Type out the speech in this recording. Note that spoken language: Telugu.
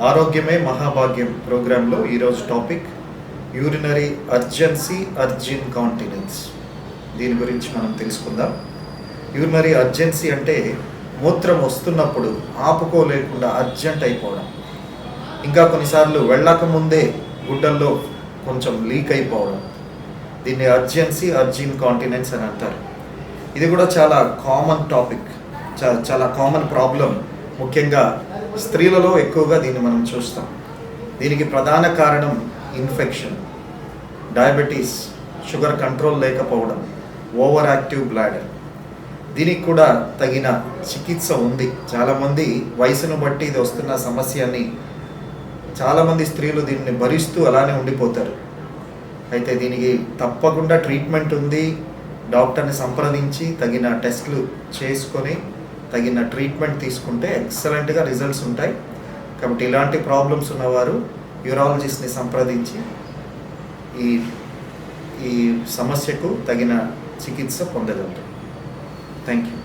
ఆరోగ్యమే మహాభాగ్యం ప్రోగ్రాంలో ఈరోజు టాపిక్ యూరినరీ అర్జెన్సీ అర్జిన్ కాంటినెన్స్. దీని గురించి మనం తెలుసుకుందాం. యూరినరీ అర్జెన్సీ అంటే మూత్రం వస్తున్నప్పుడు ఆపుకోలేకుండా అర్జెంట్ అయిపోవడం, ఇంకా కొన్నిసార్లు వెళ్ళక ముందే గుడ్డల్లో కొంచెం లీక్ అయిపోవడం. దీన్ని అర్జెన్సీ అర్జిన్ కాంటినెన్స్ అని అంటారు. ఇది కూడా చాలా కామన్ టాపిక్, చాలా కామన్ ప్రాబ్లం. ముఖ్యంగా స్త్రీలలో ఎక్కువగా దీన్ని మనం చూస్తాం. దీనికి ప్రధాన కారణం ఇన్ఫెక్షన్, డయాబెటీస్, షుగర్ కంట్రోల్ లేకపోవడం, ఓవర్ యాక్టివ్ బ్లాడర్. దీనికి కూడా తగిన చికిత్స ఉంది. చాలామంది వయసును బట్టి ఇది వస్తున్న సమస్యని చాలామంది స్త్రీలు దీన్ని భరిస్తూ అలానే ఉండిపోతారు. అయితే దీనికి తప్పకుండా ట్రీట్మెంట్ ఉంది. డాక్టర్ని సంప్రదించి తగిన టెస్టులు చేసుకొని తగిన ట్రీట్మెంట్ తీసుకుంటే ఎక్సలెంట్గా రిజల్ట్స్ ఉంటాయి. కాబట్టి ఇలాంటి ప్రాబ్లమ్స్ ఉన్నవారు యూరాలజిస్ట్ని సంప్రదించి ఈ సమస్యకు తగిన చికిత్స పొందగలరు. Thank you.